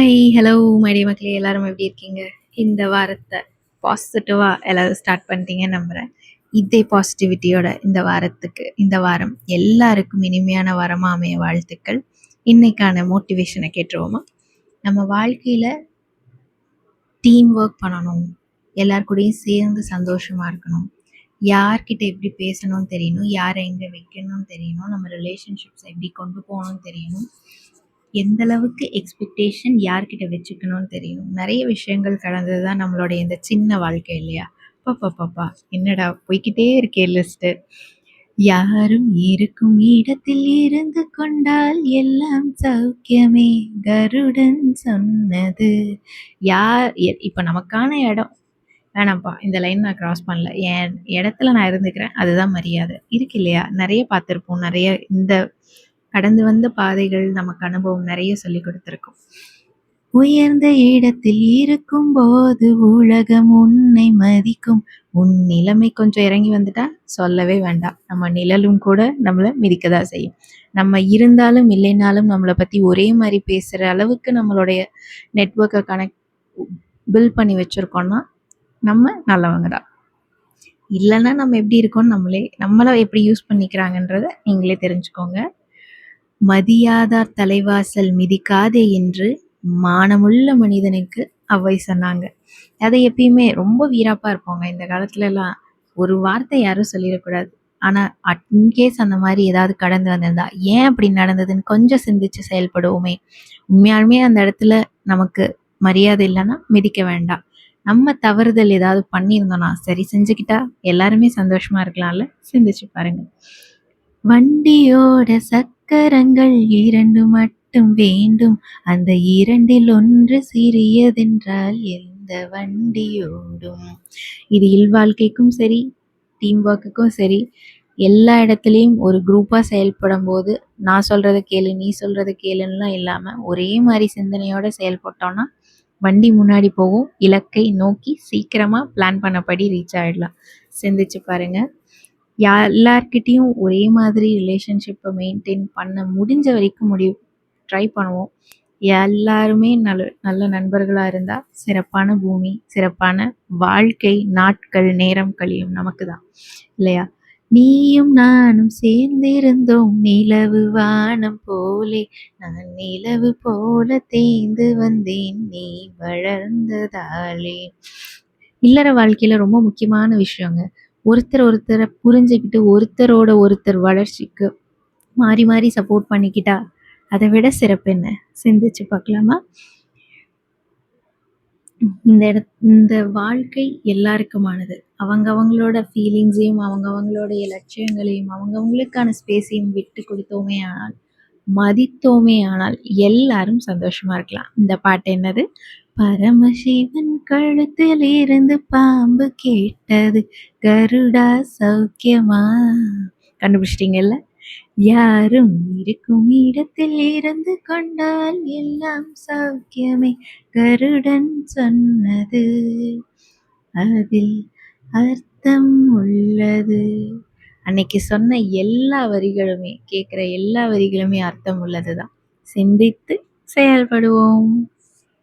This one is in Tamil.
ஹாய், ஹலோ மை டியர் மக்களே, எல்லாரும் எப்படி இருக்கீங்க? இந்த வாரத்தை பாசிட்டிவாக எல்லாரும் ஸ்டார்ட் பண்ணிட்டீங்கன்னு நம்புகிறேன். இதே பாசிட்டிவிட்டியோட இந்த வாரம் எல்லாருக்கும் இனிமையான வாரமாக அமைய வாழ்த்துக்கள். இன்னைக்கான மோட்டிவேஷனை கேட்டுருவோமா? நம்ம வாழ்க்கையில் டீம் ஒர்க் பண்ணணும், எல்லார் கூடயும் சேர்ந்து சந்தோஷமாக இருக்கணும், யார்கிட்ட எப்படி பேசணும்னு தெரியணும், யாரை எங்கே வைக்கணும்னு தெரியணும், நம்ம ரிலேஷன்ஷிப்ஸை எப்படி கொண்டு போகணும்னு தெரியணும், எந்த அளவுக்கு எக்ஸ்பெக்டேஷன் யார்கிட்ட வச்சுக்கணும்னு தெரியணும். நிறைய விஷயங்கள் கடந்தது தான் நம்மளுடைய இந்த சின்ன வாழ்க்கை இல்லையா? பாப்பா என்னடா போய்கிட்டே இருக்கே லிஸ்ட்டு. யாரும் இருக்கும் இடத்தில் இருந்து கொண்டால் எல்லாம் சௌக்கியமே, கருடன் சொன்னது. இப்போ நமக்கான இடம் வேணாம்ப்பா, இந்த லைன் நான் கிராஸ் பண்ணல, என் இடத்துல நான் இருந்துக்கிறேன், அதுதான் மரியாதை இருக்கு இல்லையா? நிறைய பார்த்துருப்போம், நிறைய இந்த கடந்து வந்த பாதைகள் நமக்கு அனுபவம் நிறைய சொல்லி கொடுத்துருக்கும். உயர்ந்த இடத்தில் இருக்கும் போது உலகம் உன்னை மதிக்கும். உன் நிலைமை கொஞ்சம் இறங்கி வந்துட்டா சொல்லவே வேண்டாம், நம்ம நிழலும் கூட நம்மளை மிதிக்கதான் செய்யும். நம்ம இருந்தாலும் இல்லைனாலும் நம்மளை பற்றி ஒரே மாதிரி பேசுகிற அளவுக்கு நம்மளுடைய நெட்வொர்க்கை பில்ட் பண்ணி வச்சுருக்கோன்னா நம்ம நல்லவங்க தான். இல்லைன்னா நம்ம எப்படி இருக்கோம்னு நம்மளை எப்படி யூஸ் பண்ணிக்கிறாங்கன்றத நீங்களே தெரிஞ்சுக்கோங்க. மதியாதார் தலைவாசல் மிதிக்காதே என்று மானமுள்ள மனிதனுக்கு அவ்வை சொன்னாங்க. அதை எப்பயுமே ரொம்ப வீராப்பாக இருப்போங்க இந்த காலத்துலலாம். ஒரு வார்த்தை யாரும் சொல்லிடக்கூடாது. ஆனால் இன்கேஸ் அந்த மாதிரி ஏதாவது கடந்து வந்திருந்தா ஏன் அப்படி நடந்ததுன்னு கொஞ்சம் சிந்திச்சு செயல்படுவோமே. உண்மையாலுமே அந்த இடத்துல நமக்கு மரியாதை இல்லைன்னா மிதிக்க வேண்டாம். நம்ம தவறுதல் ஏதாவது பண்ணியிருந்தோன்னா சரி செஞ்சுக்கிட்டா எல்லாருமே சந்தோஷமாக இருக்கலாம்ல. சிந்திச்சு பாருங்க. வண்டியோட சக்கரங்கள் 2 மட்டும் வேண்டும், அந்த 2ல் ஒன்று சிறியதென்றால் எந்த வண்டியோடும். இது இல்வாழ்க்கைக்கும் சரி, டீம் ஒர்க்குக்கும் சரி, எல்லா இடத்துலையும் ஒரு குரூப்பாக செயல்படும் போது நான் சொல்கிறத கேளு நீ சொல்கிறத கேளுன்னெலாம் இல்லாமல் ஒரே மாதிரி சிந்தனையோடு செயல்பட்டோன்னா வண்டி முன்னாடி போகும், இலக்கை நோக்கி சீக்கிரமாக பிளான் பண்ணபடி ரீச் ஆகிடலாம். சிந்திச்சு பாருங்கள். எல்லார்கிட்டையும் ஒரே மாதிரி ரிலேஷன்ஷிப்பை மெயின்டைன் பண்ண முடிஞ்ச வரைக்கும் ட்ரை பண்ணுவோம். எல்லாருமே நல்ல நண்பர்களாக இருந்தால் சிறப்பான பூமி, சிறப்பான வாழ்க்கை, நாட்கள், நேரம் கழியும் நமக்கு தான் இல்லையா? நீயும் நானும் சேர்ந்திருந்தோம் நிலவு வானம் போலே, நான் நிலவு போல தேய்ந்து வந்தேன் நீ வளர்ந்ததாலே. இல்லற வாழ்க்கையில் ரொம்ப முக்கியமான விஷயங்க. ஒருத்தரை புரிஞ்சுக்கிட்டு ஒருத்தரோட ஒருத்தர் வளர்ச்சிக்கு மாறி மாறி சப்போர்ட் பண்ணிக்கிட்டா அதை விட சிறப்பு என்ன? சிந்திச்சு பார்க்கலாமா? இந்த வாழ்க்கை எல்லாருக்குமானது. அவங்களோட ஃபீலிங்ஸையும் அவங்களுடைய லட்சியங்களையும் அவங்களுக்கான ஸ்பேஸையும் விட்டு கொடுத்தோமே ஆனால், மதித்தோமே ஆனால் எல்லாரும் சந்தோஷமா இருக்கலாம். இந்த பாட்டு என்னது? பரமசிவன் கழுத்தில் இருந்து பாம்பு கேட்டது, கருடா சௌக்கியமா. கண்டுபிடிச்சிட்டீங்கல்ல? யாரும் இருக்கும் இடத்தில் இருந்து கொண்டால் எல்லாம் சௌக்கியமே, கருடன் சொன்னது, அதில் அர்த்தம் உள்ளது. அன்னைக்கு சொன்ன எல்லா வரிகளுமே, கேட்குற எல்லா வரிகளுமே அர்த்தம் உள்ளது தான். சிந்தித்து செயல்படுவோம்.